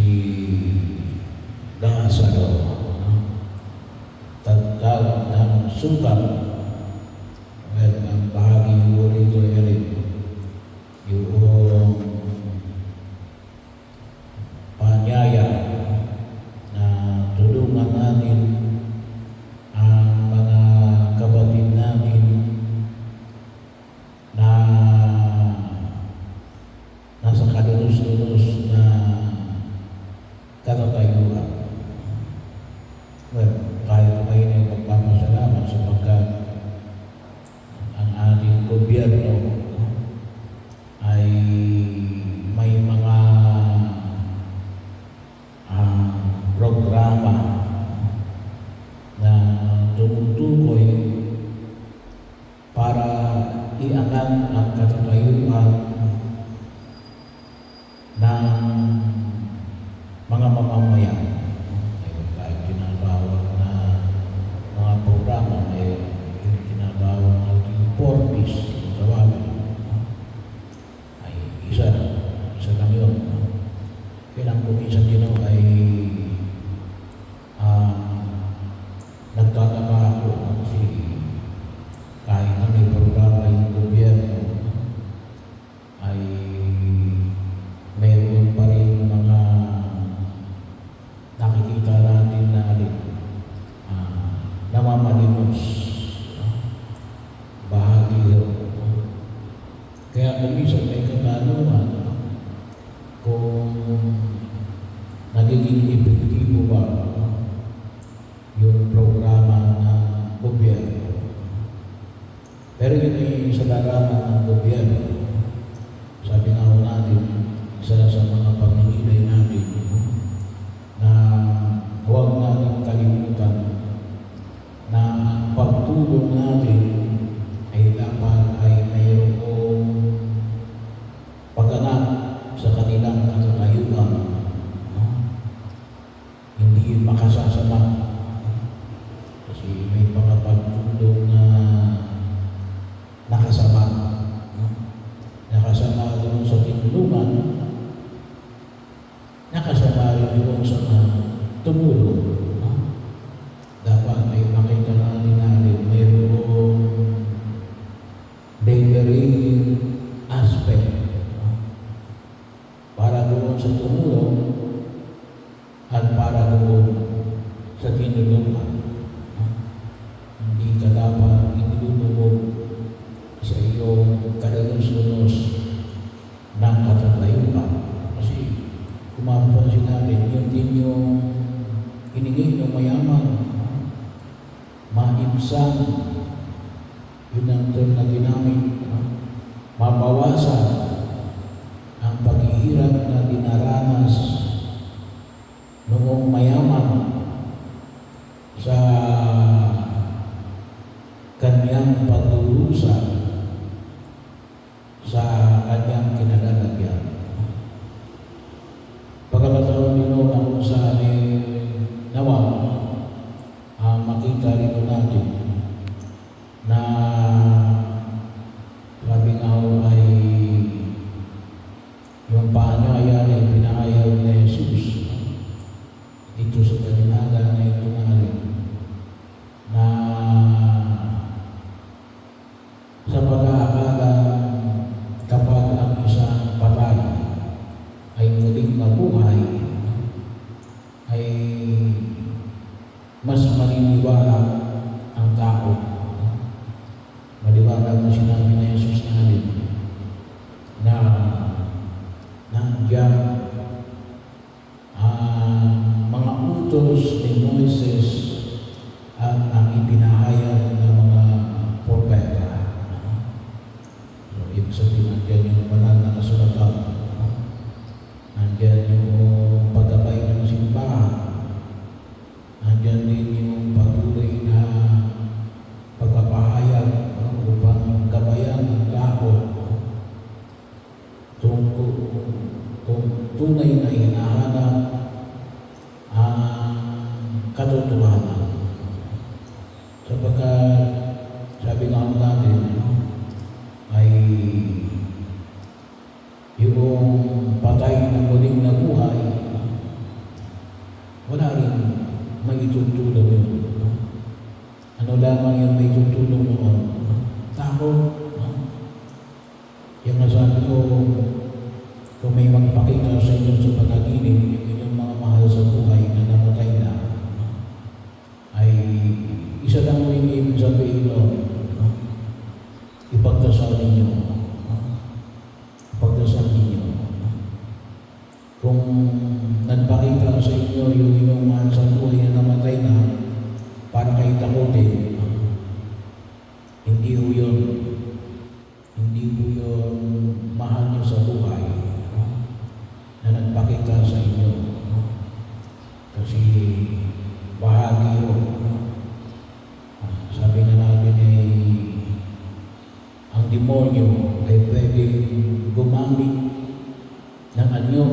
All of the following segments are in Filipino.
si Lazaro, tagtag ng sugat. Well, ang bahagi ko rito ay yung panyaya na tulungan natin ang mga kapatid natin na nasa kalunos-lunos na katatayuan. Well, kahit kayo na yung magpapasalamat sapagkat ang ating gobyerno ay may mga programa na tumutukoy para iangat ang katatayuan ng mga mamamayan. Mayroon tayong tinatawag na mga programa, may yung tinatawag na Fortis, tawagin. Ay isa lang yun. Kailang kuminsan din ako ay nagtataka ako kasi kahit na may programa yung gobyerno ay mayroon pa rin mga nakikita natin na namamalimos bahagi yun. Kaya kuminsan may katanungan kung nagiging epektibo ba yung programa ng gobyerno. Pero yun ay sa larangan ng gobyerno. Sabi nga ho natin, isa sa mga pag-iinay natin na huwag natin kalimutan na ang pagtulong natin ay dapat ay mayroong pagganap sa kanilang katatayuan. Hindi makasasama. Kasi may mga pagtulong na nakasama. Nakasama doon sa tinulungan, nakasama rin doon sa tumulong. Dapat ay makita natin mayroong laboring aspect para doon sa tumulong at para doon sa tinulungan. Hindi ka dapat inilulubog sa iyong kadalos-lunos ng katatayuan. Kasi kung mapapansin natin, yun din yung hiningi ng mayaman. Maimsan, yun ang term na ginamit. Mabawasan ang paghihirap na dinaranas noong mayaman sa kanyang pagdurusa sa kanyang kinalalagyan. Pagkakataon din na kung saan nawa makita rito natin na sabi nga ho ay yung paanyaya na pinahayaw ni Jesus dito sa talinaga na ito na sa pag-aakala kapag ang isang patay ay muling mabuhay ay mas maniniwala ang tao. Maliwanag na sinabi na Jesus natin na nandiyan ang mga utos ni Moises at ang ipinahayag ng mga propeta. So, ibig sabihin nandiyan yung banal na kasulatan. Nandiyan yung paggabay ng simbahan. Nandiyan din yung patuloy na pagpapahayag upang gabayan ang tao kung tunay na hinahanap ang katotohanan. Sapagkat sabi nga natin ay yung patay na muling nabuhay nagpakita sa inyo sa panaginip yung inyong mga mahal sa buhay na namatay na, ay isa lang yung ibig sabihin nun, ipagdasal ninyo. Ipagdasal ninyo. Kung nagpakita sa inyo yung inyong mahal sa buhay na namatay na, para kayo takutin, hindi ho yun. Hindi ho yun mahal niyo sa buhay na nagpakita sa inyo. Kasi bahagi ho. Sabi nga natin ay ang demonyo ay pwedeng gumamit ng anyo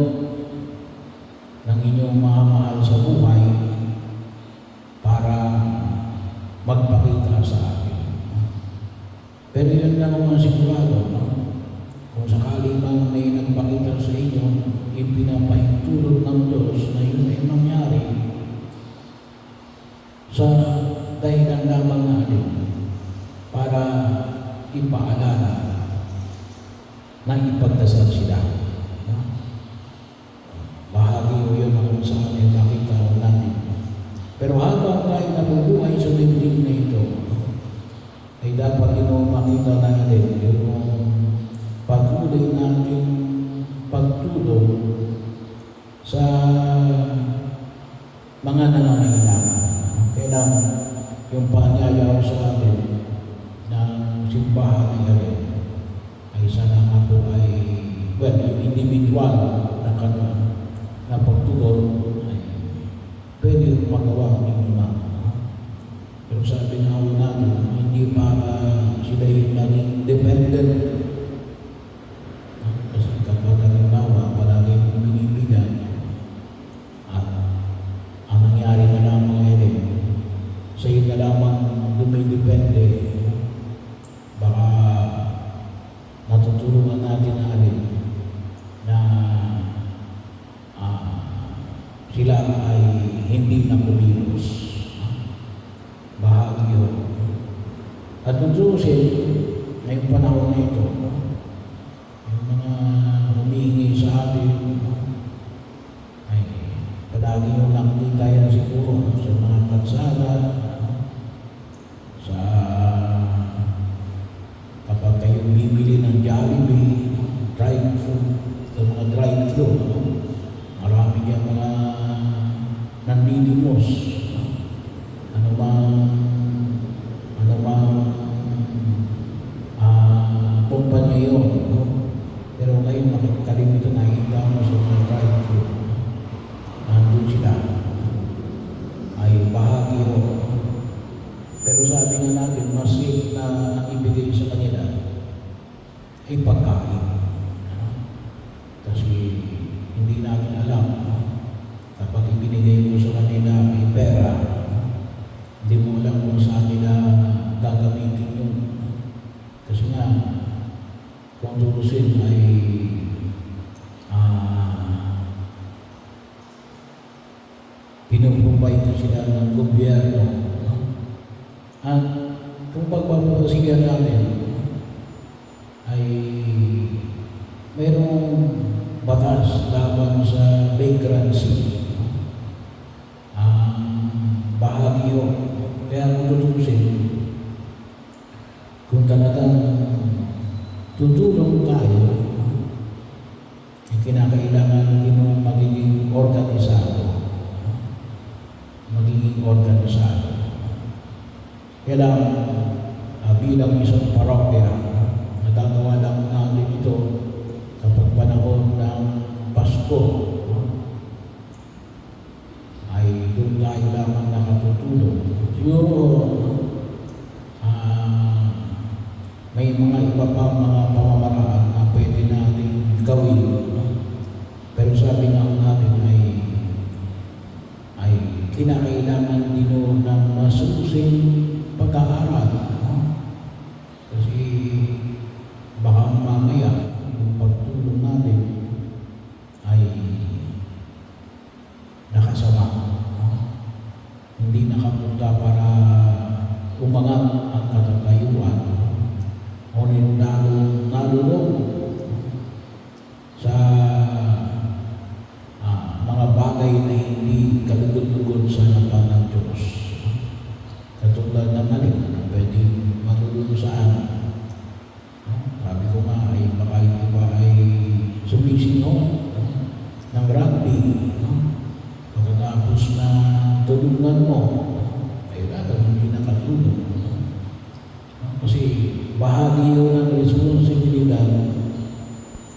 ng inyong mga mahal sa buhay para magpakita sa atin. Pero yun lang ang sigurado, no? Kung sakali bang may nagpakita sa inyo, ipinapahintulot ng Diyos na yun ay mangyari sa dahilan lamang natin para ipaalala na ipagdasal sila. No? Bahagi o yun ang sa amin nakita natin. Pero habang tayo nabubuhay sa dibdib na ito, ay dapat din makita natin yung patuloy natin pagtulong sa mga nangangailangan. Kailan yung paanyaya sa atin ng simbahan ng galing ay sana nga po ay, well, yung individual na pagtulong ay pwede yung magawa ninyo na. Pero sabi nga ako natin, hindi para sila yung naging dependent. Kasi kapag halimbawa, palagi yung binibigyan, at ang nangyari na lamang ngayon, sa iyo na lamang dumidepende, baka natutulungan natin na sila ay hindi na kumilos. Bahagi yun. At kung susin, ngayong panahon na ito, yung mga humihingi sa atin, ay palagi yung nakikita yan siguro sa mga kalsada, sa kapag kayong bibili ng Jollibee, drive-thru, sa mga drive-thru, marami yung mga nanlilimos. Ano bang kumpanya yun, no? Pero kayo makikalimito na nakikita mo sa mga drive-thru, nandun sila, ay bahagi yun. Pero sabi nga natin, mas safe na ang ibigay sa kanila ay pagkain. Kasi hindi natin alam, kapag ibinigay mo sa kanila ay pera, hindi mo alam kung saan nila gagamitin yun. Kasi nga, kung tutusin ay pinuprovide sila ng gobyerno. At kung pagbabasigan natin ay mayroong batas laban sa vagrancy. Bahagi yun. Kaya kung tutusin, kung talagang tutulong tayo, ay kinakailangan din mo magiging organisado. Magiging organisado. Kaya bilang isang parokya, natagawa lang natin ito kapag panahon ng Pasko, ay doon tayo lamang nakatutulong. Siguro, may mga iba pa mga pamamaraan na pwede natin gawin. Pero sabi nga natin ay kinakailangan din ng masusing pag-aaral. Kasi baka mamaya yung pagtulong natin ay nakasama. Hindi nakapunta para umangat ang katatayuan. Ngunit nalulong sa no? Pagkatapos na tulungan mo, ay dapat hindi nakatulong. No? Kasi bahagi yun ng responsibilidad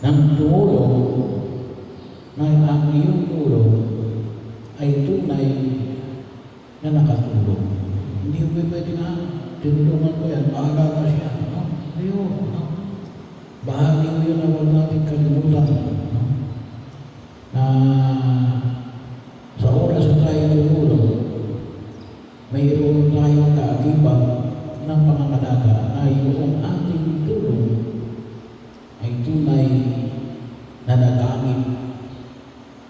ng tumulong na ang iyong tulong ay tunay na nakatulong. Hindi ko pwede na tinulungan ko yan, bahala na siya. No? Ayun, no? Bahagi ko yun na huwag natin kalimutan. No? Na sa oras na tayo tumulong, mayroon tayong kaakibat ng pangangalaga na yung ating tulong ay tunay na nagamit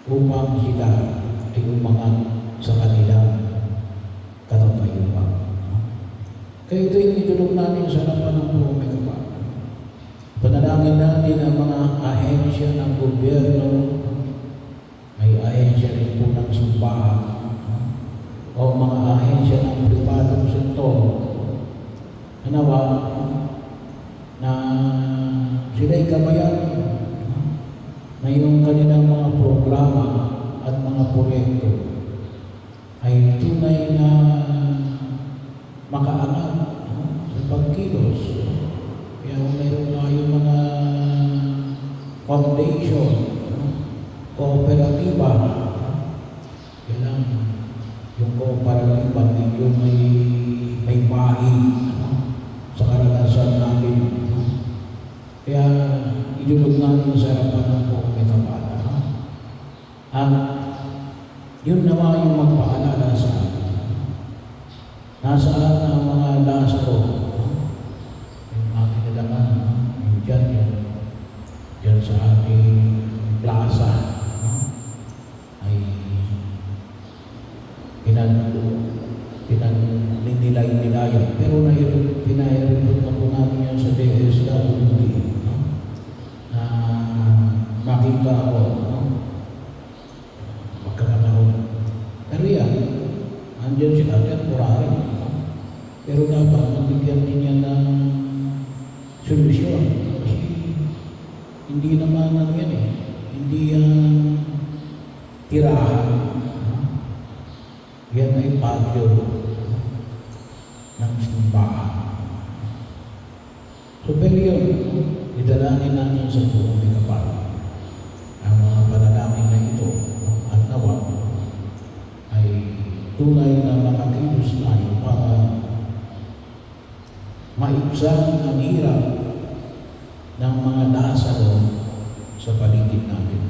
upang sila ay umangat sa kanilang katatayuan. Kaya ito yung itulog natin sa harapan ng buong may kapal. Panalangin natin ang mga ahensya ng gobyerno, may ahensya rin po ng simbahan, o mga ahensya ng pribadong sektor, nawa na sila'y gabayan na yung kanilang mga programa at mga proyekto ay tunay na makaangat sa pagkilos. Kaya kung mayroon tayong mga foundation, kooperatiba, kailangan yung kooperatiba ninyo may bahin sa karanasan natin. Kaya idulog natin sa harapan ng buong may kapal. At yun naman yung magpaalala sa atin. Nasaan ang mga Lazaro? Yung ating nalaman, yung dyan sa ating plaza, ay pinag-nilay-nilayan. Pero pinahiripot na po namin yan sa DSWD. Na makita ako, magkakataon. Pero yan, andyan sila, temporary. Pero dapat mabigyan din yan ng solusyon. Kasi hindi naman yan hindi yan tirahan. Yan ay patio ng simbahan. So, pero yun, idalangin natin sa buong may kapal ang mga panalangin na ito at nawa ay tunay na makakilos tayo para maibsan ang hirap ng mga Lazaro sa paligid natin.